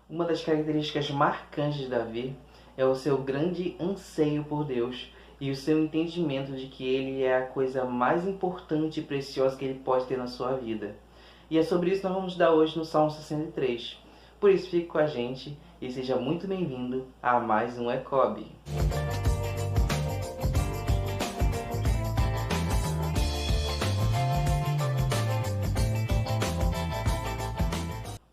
Uma das características marcantes de Davi é o seu grande anseio por Deus e o seu entendimento de que Ele é a coisa mais importante e preciosa que ele pode ter na sua vida. E é sobre isso que nós vamos dar hoje no Salmo 63. Por isso, fique com a gente e seja muito bem-vindo a mais um ECOB.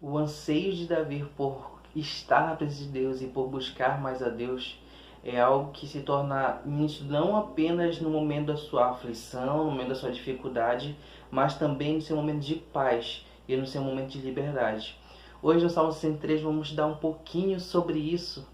O anseio de Davi por estar na presença de Deus e por buscar mais a Deus é algo que se torna nítido não apenas no momento da sua aflição, no momento da sua dificuldade, mas também no seu momento de paz e no seu momento de liberdade. Hoje no Salmo 63 vamos dar um pouquinho sobre isso,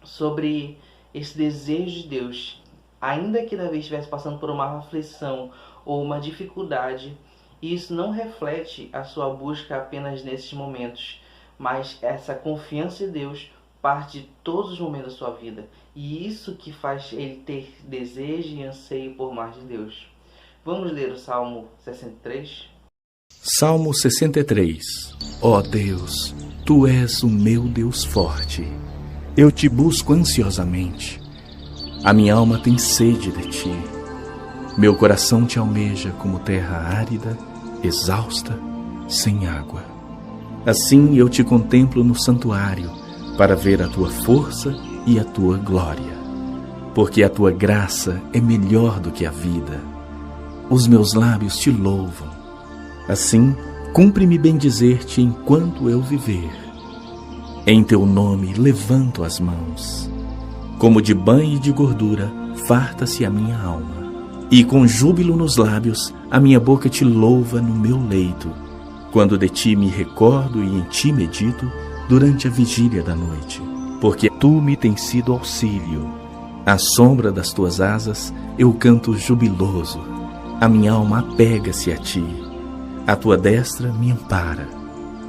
sobre esse desejo de Deus. Ainda que Davi estivesse passando por uma aflição ou uma dificuldade, isso não reflete a sua busca apenas nesses momentos, mas essa confiança em Deus parte de todos os momentos da sua vida. E isso que faz ele ter desejo e anseio por mais de Deus. Vamos ler o Salmo 63? Salmo 63. Ó Deus, Tu és o meu Deus forte. Eu te busco ansiosamente. A minha alma tem sede de Ti. Meu coração Te almeja como terra árida, exausta, sem água. Assim eu Te contemplo no santuário, para ver a Tua força e a Tua glória. Porque a Tua graça é melhor do que a vida. Os meus lábios Te louvam. Assim, cumpre-me bendizer-Te enquanto eu viver. Em Teu nome levanto as mãos. Como de banho e de gordura, farta-se a minha alma. E com júbilo nos lábios, a minha boca Te louva no meu leito, quando de Ti me recordo e em Ti medito durante a vigília da noite. Porque Tu me tens sido auxílio. À sombra das Tuas asas, eu canto jubiloso. A minha alma apega-se a Ti. A Tua destra me ampara.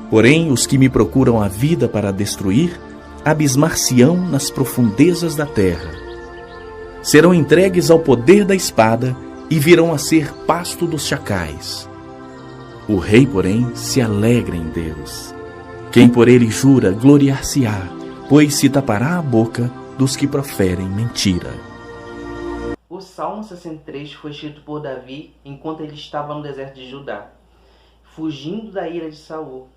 Porém, os que me procuram a vida para destruir, abismar-se-ão nas profundezas da terra. Serão entregues ao poder da espada e virão a ser pasto dos chacais. O rei, porém, se alegra em Deus. Quem por ele jura, gloriar-se-á, pois se tapará a boca dos que proferem mentira. O Salmo 63 foi escrito por Davi enquanto ele estava no deserto de Judá, fugindo da ira de Saul.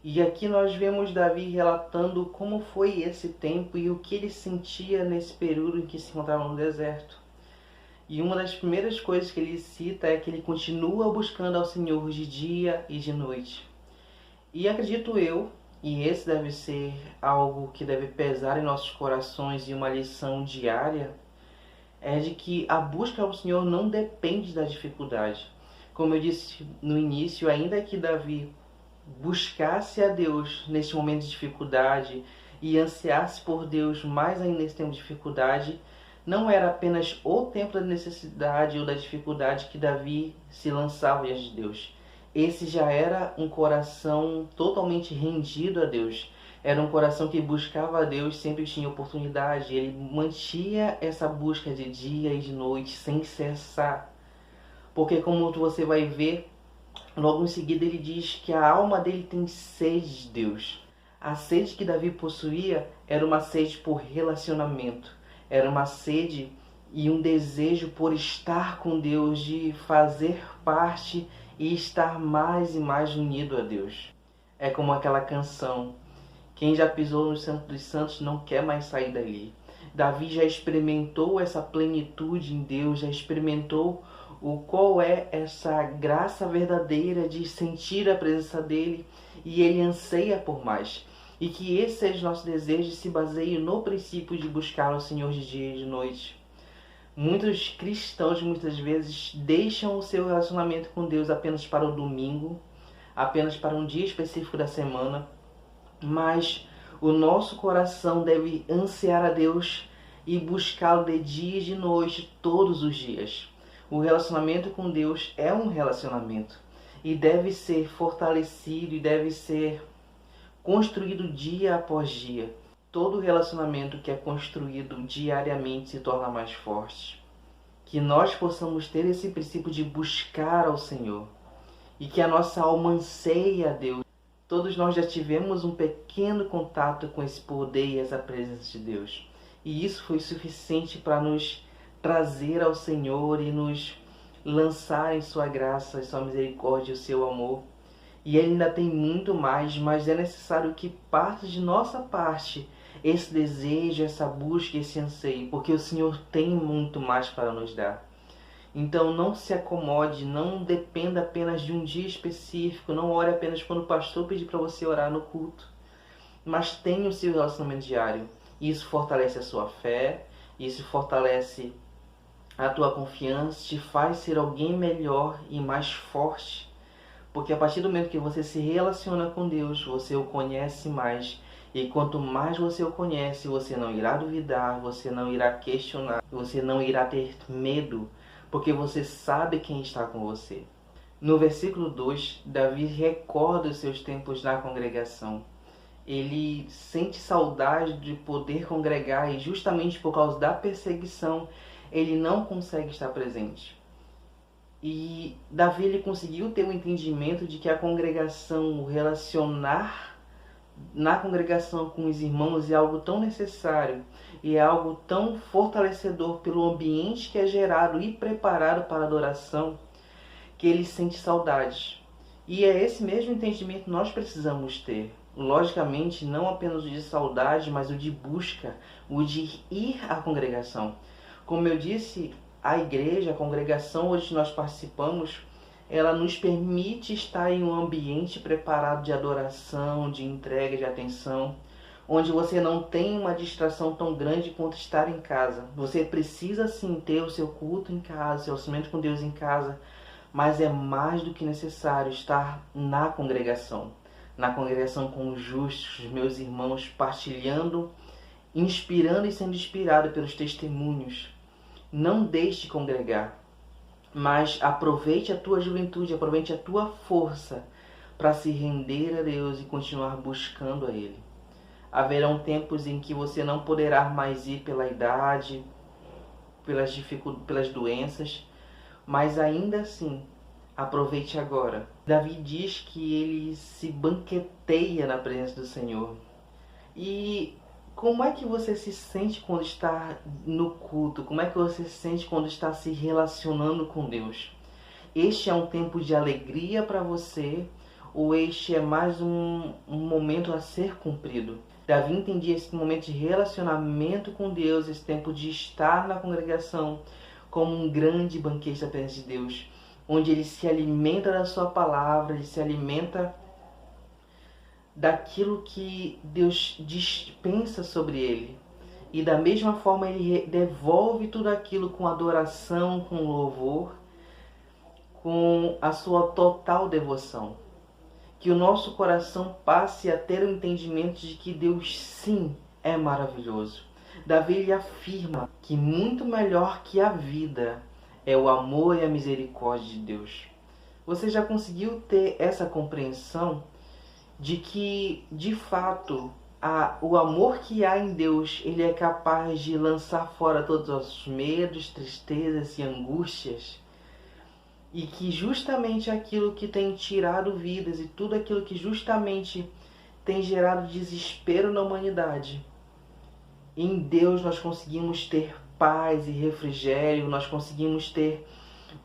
E aqui nós vemos Davi relatando como foi esse tempo e o que ele sentia nesse período em que se encontrava no deserto. E uma das primeiras coisas que ele cita é que ele continua buscando ao Senhor de dia e de noite. E acredito eu, e esse deve ser algo que deve pesar em nossos corações e uma lição diária, é de que a busca ao Senhor não depende da dificuldade. Como eu disse no início, ainda que Davi buscasse a Deus neste momento de dificuldade e ansiasse por Deus mais ainda nesse tempo de dificuldade, não era apenas o tempo da necessidade ou da dificuldade que Davi se lançava diante de Deus. Esse já era um coração totalmente rendido a Deus. Era um coração que buscava a Deus, sempre tinha oportunidade. Ele mantinha essa busca de dia e de noite sem cessar. Porque como você vai ver, logo em seguida ele diz que a alma dele tem sede de Deus. A sede que Davi possuía era uma sede por relacionamento. Era uma sede e um desejo por estar com Deus, de fazer parte e estar mais e mais unido a Deus. É como aquela canção: quem já pisou no Santo dos Santos não quer mais sair dali. Davi já experimentou essa plenitude em Deus, já experimentou qual é essa graça verdadeira de sentir a presença dele, e ele anseia por mais. E que esse seja o nosso desejo e se baseie no princípio de buscar o Senhor de dia e de noite. Muitos cristãos muitas vezes deixam o seu relacionamento com Deus apenas para o domingo, apenas para um dia específico da semana, mas o nosso coração deve ansiar a Deus e buscá-lo de dia e de noite, todos os dias. O relacionamento com Deus é um relacionamento e deve ser fortalecido e deve ser construído dia após dia. Todo relacionamento que é construído diariamente se torna mais forte. Que nós possamos ter esse princípio de buscar ao Senhor e que a nossa alma anseie a Deus. Todos nós já tivemos um pequeno contato com esse poder e essa presença de Deus. E isso foi suficiente para nos trazer ao Senhor e nos lançar em sua graça, em sua misericórdia e o seu amor. E Ele ainda tem muito mais, mas é necessário que parte de nossa parte esse desejo, essa busca, esse anseio, porque o Senhor tem muito mais para nos dar. Então não se acomode, não dependa apenas de um dia específico, não ore apenas quando o pastor pedir para você orar no culto, mas tenha o seu relacionamento diário. Isso fortalece a sua fé, isso fortalece a tua confiança, te faz ser alguém melhor e mais forte, porque a partir do momento que você se relaciona com Deus, você o conhece mais. E quanto mais você o conhece, você não irá duvidar, você não irá questionar, você não irá ter medo, porque você sabe quem está com você. No versículo 2, Davi recorda os seus tempos na congregação. Ele sente saudade de poder congregar e justamente por causa da perseguição, ele não consegue estar presente. E Davi ele conseguiu ter o entendimento de que a congregação, o relacionar na congregação com os irmãos é algo tão necessário e é algo tão fortalecedor pelo ambiente que é gerado e preparado para a adoração, que ele sente saudade. E é esse mesmo entendimento que nós precisamos ter. Logicamente, não apenas o de saudade, mas o de busca, o de ir à congregação. Como eu disse, a igreja, a congregação onde nós participamos, ela nos permite estar em um ambiente preparado de adoração, de entrega, de atenção, onde você não tem uma distração tão grande quanto estar em casa. Você precisa sim ter o seu culto em casa, o seu relacionamento com Deus em casa, mas é mais do que necessário estar na congregação com os justos, meus irmãos, partilhando, inspirando e sendo inspirado pelos testemunhos. Não deixe de congregar, mas aproveite a tua juventude, aproveite a tua força para se render a Deus e continuar buscando a Ele. Haverão tempos em que você não poderá mais ir pela idade, pelas doenças, mas ainda assim, aproveite agora. Davi diz que ele se banqueteia na presença do Senhor. E como é que você se sente quando está no culto? Como é que você se sente quando está se relacionando com Deus? Este é um tempo de alegria para você ou este é mais um momento a ser cumprido? Davi entendia esse momento de relacionamento com Deus, esse tempo de estar na congregação, como um grande banquete da presença de Deus, onde ele se alimenta da sua palavra, ele se alimenta daquilo que Deus dispensa sobre ele. E da mesma forma ele devolve tudo aquilo com adoração, com louvor, com a sua total devoção. Que o nosso coração passe a ter o entendimento de que Deus sim é maravilhoso. Davi ele afirma que muito melhor que a vida é o amor e a misericórdia de Deus. Você já conseguiu ter essa compreensão de que, de fato, o amor que há em Deus, ele é capaz de lançar fora todos os medos, tristezas e angústias? E que justamente aquilo que tem tirado vidas e tudo aquilo que justamente tem gerado desespero na humanidade, em Deus nós conseguimos ter paz e refrigério, nós conseguimos ter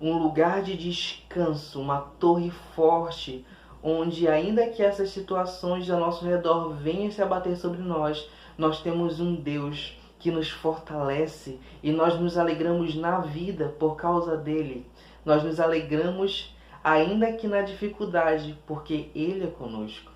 um lugar de descanso, uma torre forte, onde ainda que essas situações ao nosso redor venham se abater sobre nós, nós temos um Deus que nos fortalece e nós nos alegramos na vida por causa dele. Nós nos alegramos ainda que na dificuldade, porque Ele é conosco.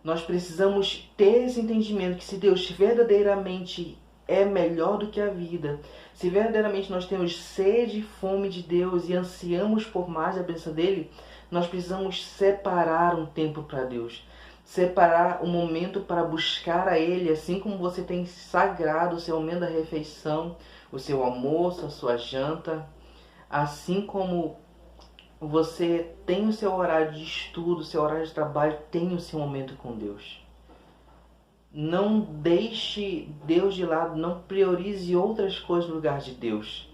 Nós precisamos ter esse entendimento que se Deus verdadeiramente é melhor do que a vida, se verdadeiramente nós temos sede e fome de Deus e ansiamos por mais a presença dEle, nós precisamos separar um tempo para Deus. Separar um momento para buscar a Ele, assim como você tem sagrado o seu momento da refeição, o seu almoço, a sua janta. Assim como você tem o seu horário de estudo, o seu horário de trabalho, tem o seu momento com Deus. Não deixe Deus de lado, não priorize outras coisas no lugar de Deus.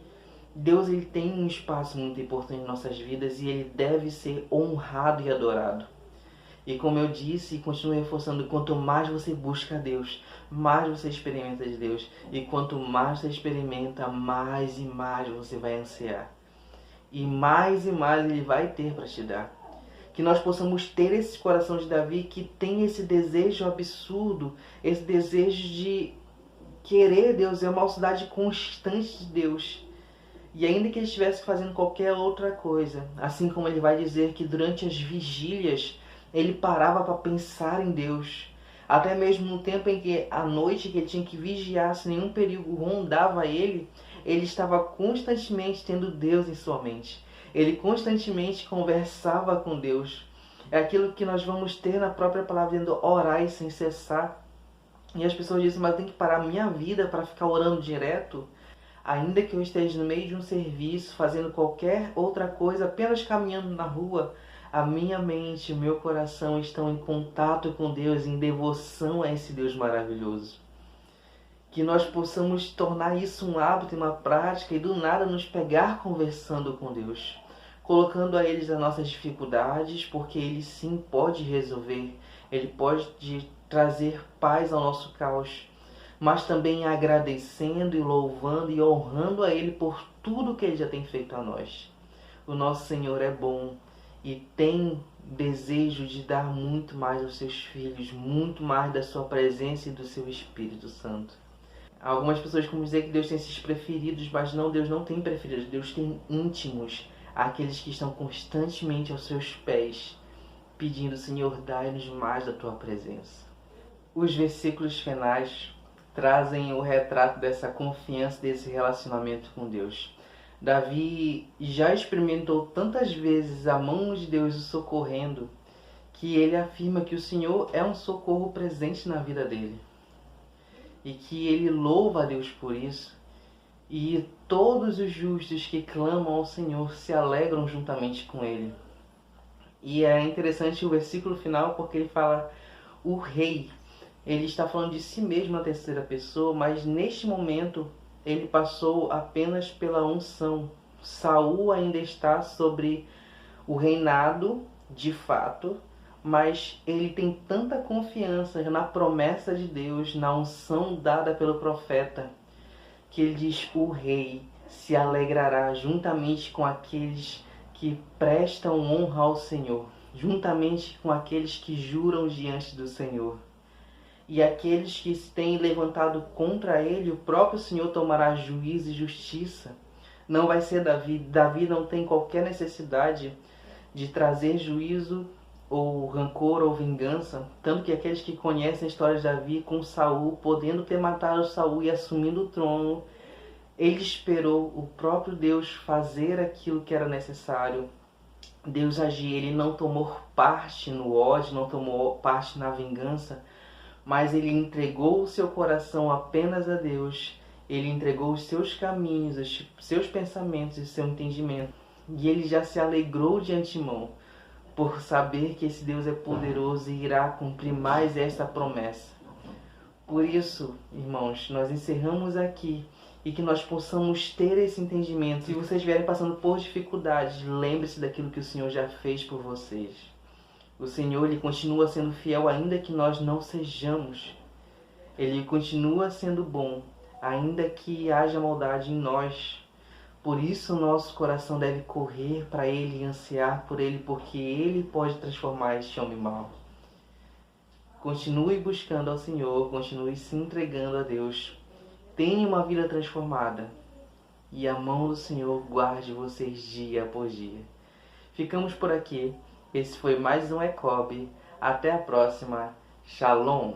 Deus ele tem um espaço muito importante em nossas vidas e ele deve ser honrado e adorado. E como eu disse e continuo reforçando, quanto mais você busca a Deus, mais você experimenta de Deus. E quanto mais você experimenta, mais e mais você vai ansiar. E mais Ele vai ter para te dar. Que nós possamos ter esse coração de Davi que tem esse desejo absurdo, esse desejo de querer Deus, é uma falsidade constante de Deus. E ainda que ele estivesse fazendo qualquer outra coisa, assim como ele vai dizer que durante as vigílias ele parava para pensar em Deus. Até mesmo no tempo em que à noite que ele tinha que vigiar, se nenhum perigo rondava ele estava constantemente tendo Deus em sua mente. Ele constantemente conversava com Deus. É aquilo que nós vamos ter na própria palavra, dizendo orai sem cessar. E as pessoas dizem, mas eu tenho que parar a minha vida para ficar orando direto? Ainda que eu esteja no meio de um serviço, fazendo qualquer outra coisa, apenas caminhando na rua, a minha mente e o meu coração estão em contato com Deus, em devoção a esse Deus maravilhoso. Que nós possamos tornar isso um hábito, uma prática e do nada nos pegar conversando com Deus, colocando a Ele as nossas dificuldades, porque Ele sim pode resolver, Ele pode trazer paz ao nosso caos, mas também agradecendo e louvando e honrando a Ele por tudo que Ele já tem feito a nós. O nosso Senhor é bom e tem desejo de dar muito mais aos seus filhos, muito mais da sua presença e do seu Espírito Santo. Algumas pessoas costumam dizer que Deus tem esses preferidos, mas não, Deus não tem preferidos, Deus tem íntimos, aqueles que estão constantemente aos seus pés, pedindo, Senhor, dai-nos mais da tua presença. Os versículos finais trazem o retrato dessa confiança, desse relacionamento com Deus. Davi já experimentou tantas vezes a mão de Deus o socorrendo, que ele afirma que o Senhor é um socorro presente na vida dele. E que ele louva a Deus por isso. E todos os justos que clamam ao Senhor se alegram juntamente com ele. E é interessante o versículo final porque ele fala o rei. Ele está falando de si mesmo na terceira pessoa, mas neste momento ele passou apenas pela unção. Saul ainda está sobre o reinado, de fato, mas ele tem tanta confiança na promessa de Deus, na unção dada pelo profeta, que ele diz: o rei se alegrará juntamente com aqueles que prestam honra ao Senhor, juntamente com aqueles que juram diante do Senhor. E aqueles que se têm levantado contra ele, o próprio Senhor tomará juízo e justiça. Não vai ser Davi. Davi não tem qualquer necessidade de trazer juízo ou rancor ou vingança. Tanto que aqueles que conhecem a história de Davi com Saul, podendo ter matado Saul e assumindo o trono, ele esperou o próprio Deus fazer aquilo que era necessário. Deus agir, ele não tomou parte no ódio, não tomou parte na vingança, mas ele entregou o seu coração apenas a Deus. Ele entregou os seus caminhos, os seus pensamentos e seu entendimento. E ele já se alegrou de antemão, por saber que esse Deus é poderoso e irá cumprir mais essa promessa. Por isso, irmãos, nós encerramos aqui e que nós possamos ter esse entendimento. Se vocês estiverem passando por dificuldades, lembre-se daquilo que o Senhor já fez por vocês. O Senhor, ele continua sendo fiel ainda que nós não sejamos. Ele continua sendo bom, ainda que haja maldade em nós. Por isso o nosso coração deve correr para Ele e ansiar por Ele, porque Ele pode transformar este homem mau. Continue buscando ao Senhor, continue se entregando a Deus. Tenha uma vida transformada e a mão do Senhor guarde vocês dia após dia. Ficamos por aqui. Esse foi mais um ECOB. Até a próxima. Shalom!